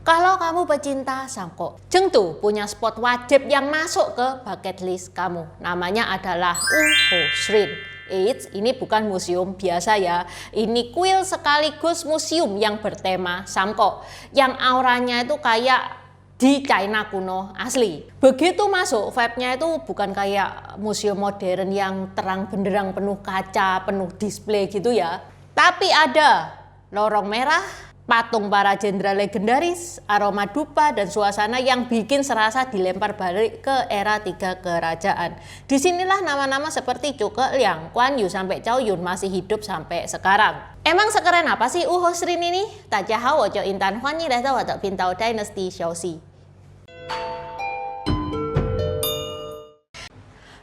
Kalau kamu pecinta Samko, Chengdu punya spot wajib yang masuk ke bucket list kamu. Namanya adalah Uhosrin. Eits, ini bukan museum biasa ya. Ini kuil sekaligus museum yang bertema Samko. Yang auranya itu kayak di China kuno asli. Begitu masuk, vibe-nya itu bukan kayak museum modern yang terang benderang penuh kaca, penuh display gitu ya. Tapi ada lorong merah, patung para jenderal legendaris, aroma dupa, dan suasana yang bikin serasa dilempar balik ke era 3 kerajaan. Disinilah nama-nama seperti Zhuge Liang, Guan Yu sampai Zhao Yun masih hidup sampai sekarang. Emang sekeren apa sih Uhosrin ini? Tajahau Wojo Intan Huan Yi Reza Watok Bintao Dynasty Xiaoxi.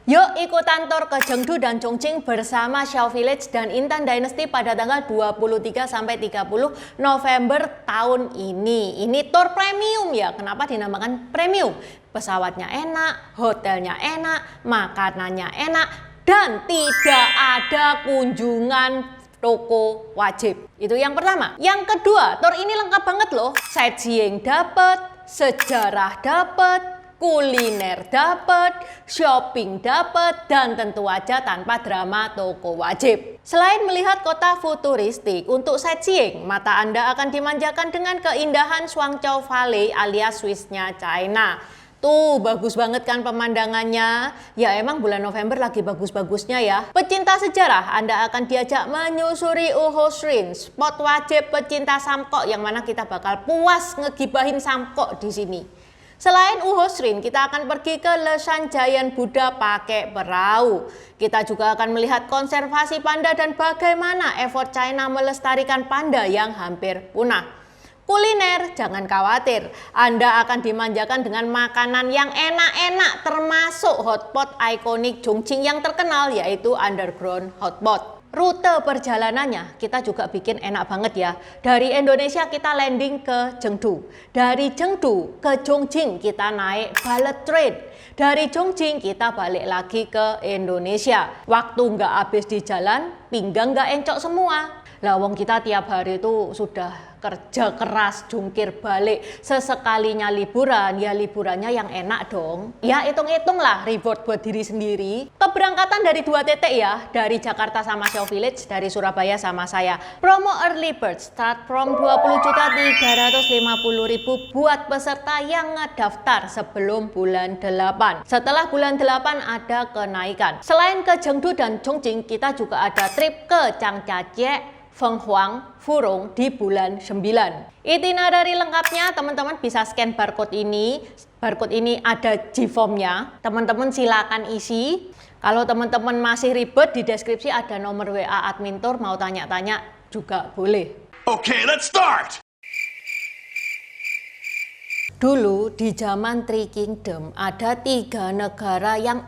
Yuk ikutan tour ke Chengdu dan Chongqing bersama Xiao Village dan Intan Dynasty pada tanggal 23 sampai 30 November tahun ini. Ini tour premium ya. Kenapa dinamakan premium? Pesawatnya enak, hotelnya enak, makanannya enak, dan tidak ada kunjungan toko wajib. Itu yang pertama. Yang kedua, tour ini lengkap banget loh. Sightseeing dapat, sejarah dapat, kuliner dapat, shopping dapat, dan tentu aja tanpa drama toko wajib. Selain melihat kota futuristik, untuk sightseeing, mata Anda akan dimanjakan dengan keindahan Shuangqiao Valley alias Swissnya China. Tuh, bagus banget kan pemandangannya? Ya emang bulan November lagi bagus-bagusnya ya. Pecinta sejarah, Anda akan diajak menyusuri Uhosrin, spot wajib pecinta Samko yang mana kita bakal puas ngegibahin Samko di sini. Selain Uhosrin, kita akan pergi ke Leshan Giant Buddha pakai perahu. Kita juga akan melihat konservasi panda dan bagaimana effort China melestarikan panda yang hampir punah. Kuliner, jangan khawatir, Anda akan dimanjakan dengan makanan yang enak-enak termasuk hotpot ikonik Chongqing yang terkenal yaitu Underground Hotpot. Rute perjalanannya kita juga bikin enak banget ya. Dari Indonesia kita landing ke Chengdu. Dari Chengdu ke Chongqing kita naik bullet train. Dari Chongqing kita balik lagi ke Indonesia. Waktu nggak habis di jalan, pinggang nggak encok semua. Lah wong kita tiap hari itu sudah kerja keras, jungkir balik, sesekalinya liburan, ya liburannya yang enak dong. Ya hitung-hitung lah reward buat diri sendiri. Keberangkatan dari 2 titik ya, dari Jakarta sama Xiao Village, dari Surabaya sama saya. Promo early bird start from 20.350.000 buat peserta yang ngedaftar sebelum bulan 8. Setelah bulan 8 ada kenaikan. Selain ke Chengdu dan Chongqing, kita juga ada trip ke Changjiajie, Fenghuang, Furong di bulan 9. Itinerary lengkapnya teman-teman bisa scan barcode ini. Barcode ini ada G-form-nya. Teman-teman silakan isi. Kalau teman-teman masih ribet, di deskripsi ada nomor WA admin tour, mau tanya-tanya juga boleh. Okay, let's start! Dulu di zaman Three Kingdom ada 3 negara yang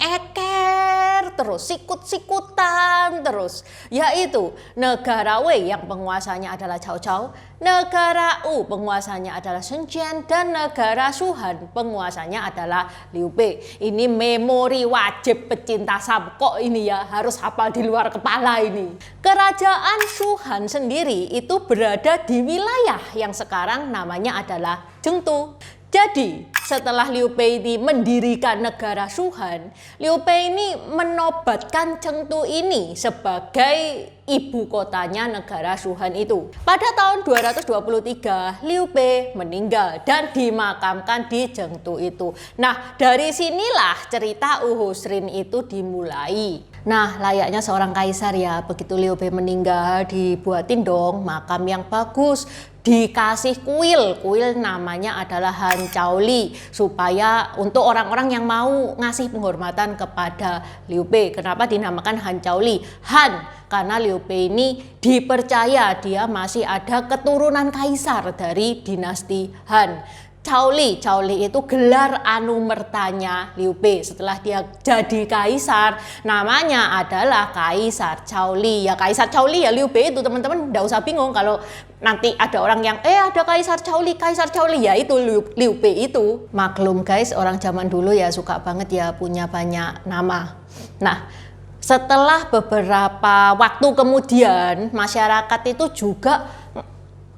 terus sikut-sikutan terus, yaitu negara Wei yang penguasanya adalah Cao Cao, negara U penguasanya adalah Sun Jian, dan negara Shuhan penguasanya adalah Liu Bei. Ini memori wajib pecinta Samko ini ya, harus hafal di luar kepala ini. Kerajaan Shuhan sendiri itu berada di wilayah yang sekarang namanya adalah Chengdu. Jadi, setelah Liu Bei ini mendirikan negara Shuhan, Liu Bei ini menobatkan Chengdu ini sebagai ibu kotanya negara Shuhan itu. Pada tahun 223, Liu Bei meninggal dan dimakamkan di Chengdu itu. Nah, dari sinilah cerita Uhosrin itu dimulai. Nah, layaknya seorang kaisar ya, begitu Liu Bei meninggal, dibuatin dong makam yang bagus. Dikasih kuil namanya adalah Han Chaoli, supaya untuk orang-orang yang mau ngasih penghormatan kepada Liu Bei. Kenapa dinamakan Han Chaoli? Han, karena Liu Bei ini dipercaya dia masih ada keturunan kaisar dari dinasti Han. Chaoli itu gelar anumertanya Liu Bei. Setelah dia jadi kaisar, namanya adalah Kaisar Chaoli. Ya Kaisar Chaoli ya Liu Bei itu, teman-teman nggak usah bingung kalau nanti ada orang yang ada Kaisar Chaoli ya itu Liu Bei itu. Maklum guys, orang zaman dulu ya suka banget ya punya banyak nama. Nah, setelah beberapa waktu kemudian masyarakat itu juga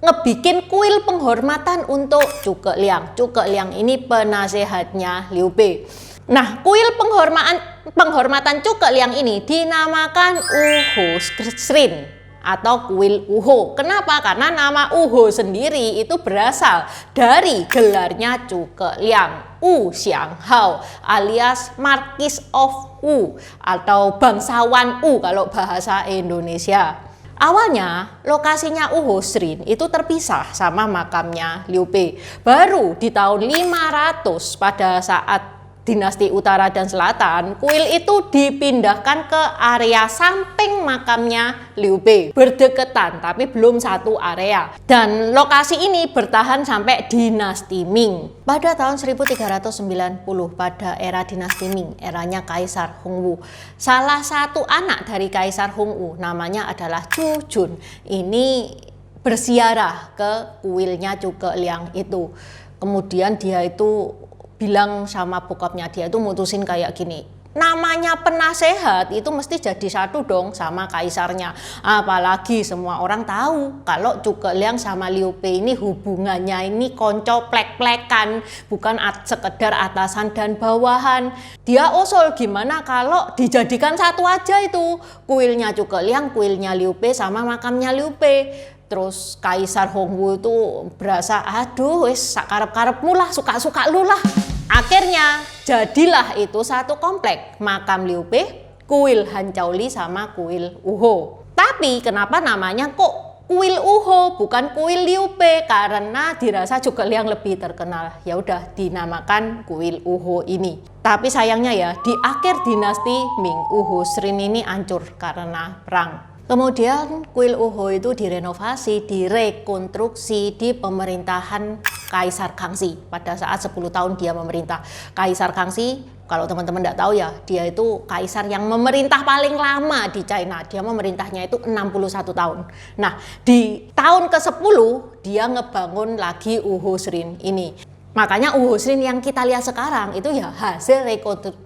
ngebikin kuil penghormatan untuk Zhuge Liang. Zhuge Liang ini penasehatnya Liu Bei. Nah, kuil penghormatan Zhuge Liang ini dinamakan Wuhu Shrin atau kuil Wuhu. Kenapa? Karena nama Wuhu sendiri itu berasal dari gelarnya Zhuge Liang, Wu Xianghao alias Marquis of Wu atau bangsawan Wu kalau bahasa Indonesia. Awalnya lokasinya Wuhu Shrin itu terpisah sama makamnya Liu Bei. Baru di tahun 500 pada saat Dinasti Utara dan Selatan, kuil itu dipindahkan ke area samping makamnya Liu Bei. Berdekatan tapi belum satu area. Dan lokasi ini bertahan sampai Dinasti Ming. Pada tahun 1390 pada era Dinasti Ming, eranya Kaisar Hongwu. Salah satu anak dari Kaisar Hongwu namanya adalah Zhu Jun. Ini berziarah ke kuilnya Zhuge Liang itu. Kemudian dia itu bilang sama bokapnya, dia itu mutusin kayak gini, namanya penasehat itu mesti jadi satu dong sama kaisarnya. Apalagi semua orang tahu kalau Zhuge Liang sama Liu Bei ini hubungannya ini konco plek-plekan, bukan sekedar atasan dan bawahan. Dia usul gimana kalau dijadikan satu aja itu, kuilnya Zhuge Liang, kuilnya Liu Bei sama makamnya Liu Bei. Terus Kaisar Hongwu itu berasa, aduh wis sakarep-karepmu lah, suka-suka lu lah. Akhirnya jadilah itu satu komplek, makam Liu Bei, kuil Hanchaoli sama kuil Wuhu. Tapi kenapa namanya kok kuil Wuhu bukan kuil Liu Bei? Karena dirasa Zhuge Liang lebih terkenal. Ya udah dinamakan kuil Wuhu ini. Tapi sayangnya ya di akhir dinasti Ming, Wuhu Shrin ini hancur karena perang. Kemudian kuil Wuhu itu direnovasi, direkonstruksi di pemerintahan Kaisar Kangxi pada saat 10 tahun dia memerintah. Kaisar Kangxi, kalau teman-teman tidak tahu ya, dia itu kaisar yang memerintah paling lama di China. Dia memerintahnya itu 61 tahun. Nah, di tahun ke-10 dia ngebangun lagi Wuhu Shrin ini. Makanya Wuhu Shrin yang kita lihat sekarang itu ya hasil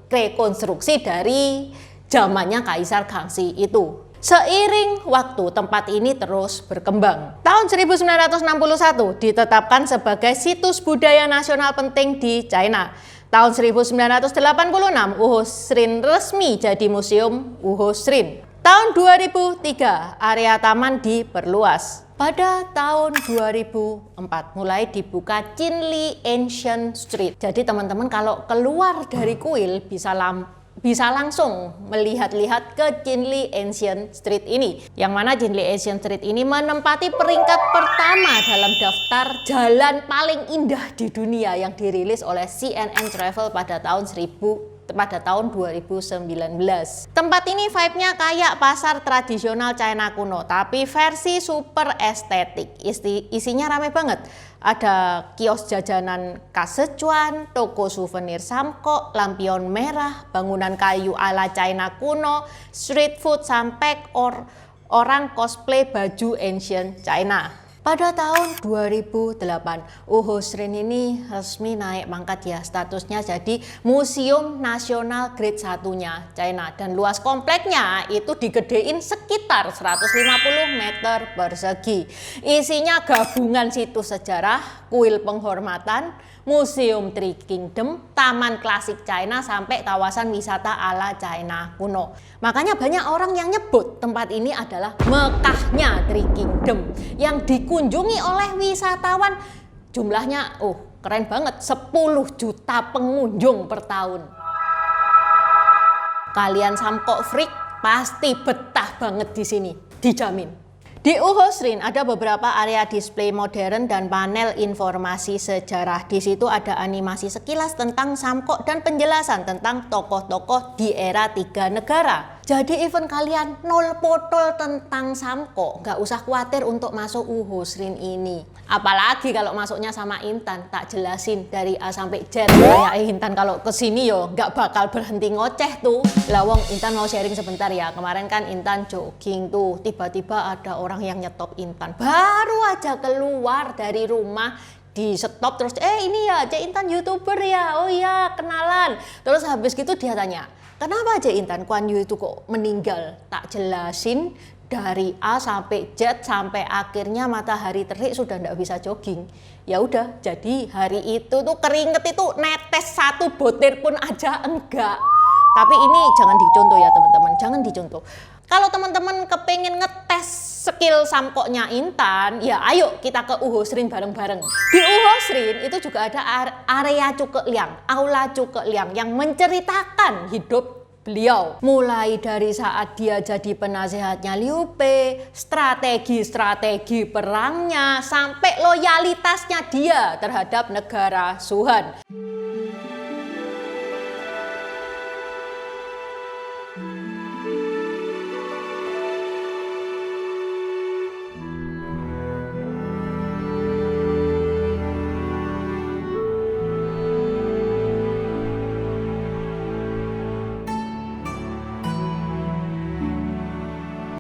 rekonstruksi dari zamannya Kaisar Kangxi itu. Seiring waktu, tempat ini terus berkembang. Tahun 1961 ditetapkan sebagai situs budaya nasional penting di China. Tahun 1986 Wuhu Shrin resmi jadi museum Wuhu Shrin. Tahun 2003 area taman diperluas. Pada tahun 2004 mulai dibuka Qinli Ancient Street. Jadi teman-teman kalau keluar dari kuil bisa langsung melihat-lihat ke Qinli Ancient Street ini. Yang mana Qinli Ancient Street ini menempati peringkat pertama dalam daftar jalan paling indah di dunia yang dirilis oleh CNN Travel pada tahun 2019. Tempat ini vibe-nya kayak pasar tradisional China kuno, tapi versi super estetik. Isinya rame banget. Ada kios jajanan khas Sichuan, toko souvenir Samkok, lampion merah, bangunan kayu ala China kuno, street food sampai orang cosplay baju ancient China. Pada tahun 2008, Wuhu Shrin ini resmi naik pangkat ya, statusnya jadi Museum Nasional Grade 1-nya China. Dan luas kompleknya itu digedein sekitar 150 meter persegi. Isinya gabungan situs sejarah, kuil penghormatan, Museum Three Kingdom, Taman Klasik China, sampai kawasan wisata ala China kuno. Makanya banyak orang yang nyebut tempat ini adalah Mekahnya Three Kingdom yang dikunjungi oleh wisatawan. Jumlahnya keren banget, 10 juta pengunjung per tahun. Kalian Samkok freak pasti betah banget di sini, dijamin. Di Wuhu Shrin ada beberapa area display modern dan panel informasi sejarah. Di situ ada animasi sekilas tentang Samkok dan penjelasan tentang tokoh-tokoh di era 3 negara. Jadi event kalian nol potol tentang Samkok, nggak usah khawatir untuk masuk Wuhu Shrin ini. Apalagi kalau masuknya sama Intan, tak jelasin dari A sampai Z. Kayak Intan kalau kesini yo nggak bakal berhenti ngoceh tuh. Lawong Intan mau sharing sebentar ya. Kemarin kan Intan jogging tuh, tiba-tiba ada orang yang nyetop Intan. Baru aja keluar dari rumah, di stop terus, ini ya Cek Intan YouTuber ya, oh ya kenalan. Terus habis gitu dia tanya, kenapa Cek Intan Kuan Yu itu kok meninggal? Tak jelasin Dari A sampai Z sampai akhirnya matahari terik sudah tidak bisa jogging. Ya udah, jadi hari itu tuh keringet itu netes satu butir pun aja enggak. Tapi ini jangan dicontoh ya teman-teman, jangan dicontoh. Kalau teman-teman kepengen ngetes skill samkoknya Intan, ya ayo kita ke Uhosrin bareng-bareng. Di Uhosrin itu juga ada area Cuke Liang, aula Cuke Liang yang menceritakan hidup beliau. Mulai dari saat dia jadi penasehatnya Liu Bei, strategi-strategi perangnya, sampai loyalitasnya dia terhadap negara Shuhan.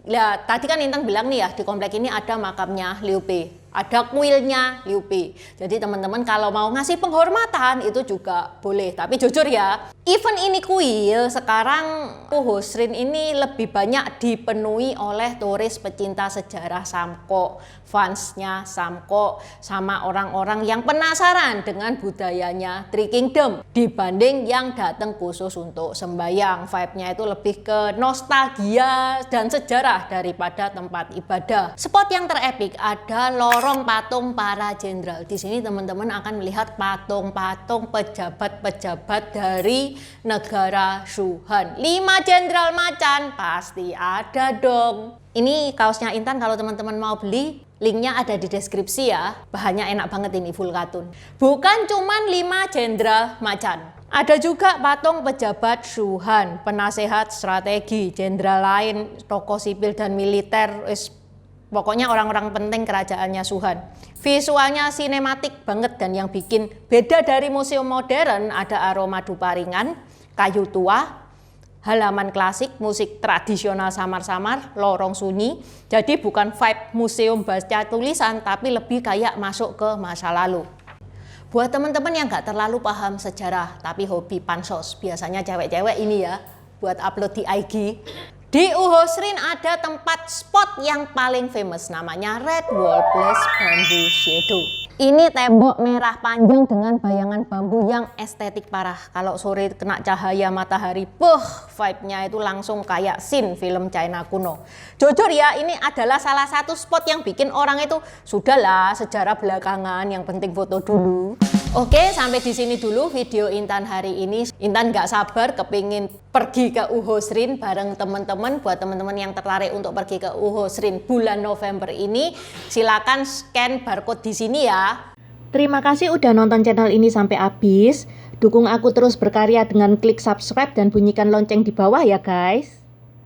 Ya, tadi kan Intan bilang nih ya, di komplek ini ada makamnya Liu Bei, ada kuilnya Liu Bei. Jadi teman-teman kalau mau ngasih penghormatan itu juga boleh. Tapi jujur ya, event ini kuil sekarang Uhosrin ini lebih banyak dipenuhi oleh turis pecinta sejarah samkok, fansnya samkok, sama orang-orang yang penasaran dengan budayanya Three Kingdom dibanding yang datang khusus untuk sembahyang. Vibe-nya itu lebih ke nostalgia dan sejarah daripada tempat ibadah. Spot yang terepik ada lorong patung para jenderal. Di sini teman-teman akan melihat patung-patung pejabat-pejabat dari negara Shuhan. 5 jenderal macan pasti ada dong. Ini kaosnya Intan, kalau teman-teman mau beli, linknya ada di deskripsi ya. Bahannya enak banget ini, full katun. Bukan cuman 5 jenderal macan. Ada juga patung pejabat Shuhan, penasehat strategi, jenderal lain, tokoh sipil dan militer, pokoknya orang-orang penting kerajaannya Shuhan. Visualnya sinematik banget dan yang bikin beda dari museum modern ada aroma dupa ringan, kayu tua, halaman klasik, musik tradisional samar-samar, lorong sunyi. Jadi bukan vibe museum baca tulisan tapi lebih kayak masuk ke masa lalu. Buat teman-teman yang gak terlalu paham sejarah tapi hobi pansos, biasanya cewek-cewek ini ya, buat upload di IG. Di Uhosrin ada tempat spot yang paling famous, namanya Red Wall plus Bamboo Shadow. Ini tembok merah panjang dengan bayangan bambu yang estetik parah. Kalau sore kena cahaya matahari, vibe-nya itu langsung kayak scene film China kuno. Jujur ya, ini adalah salah satu spot yang bikin orang itu, sudahlah sejarah belakangan, yang penting foto dulu. Oke, sampai di sini dulu video Intan hari ini. Intan gak sabar kepingin pergi ke Uhosrin bareng teman-teman. Buat teman-teman yang tertarik untuk pergi ke Uhosrin bulan November ini, silakan scan barcode di sini ya. Terima kasih udah nonton channel ini sampai habis. Dukung aku terus berkarya dengan klik subscribe dan bunyikan lonceng di bawah ya guys.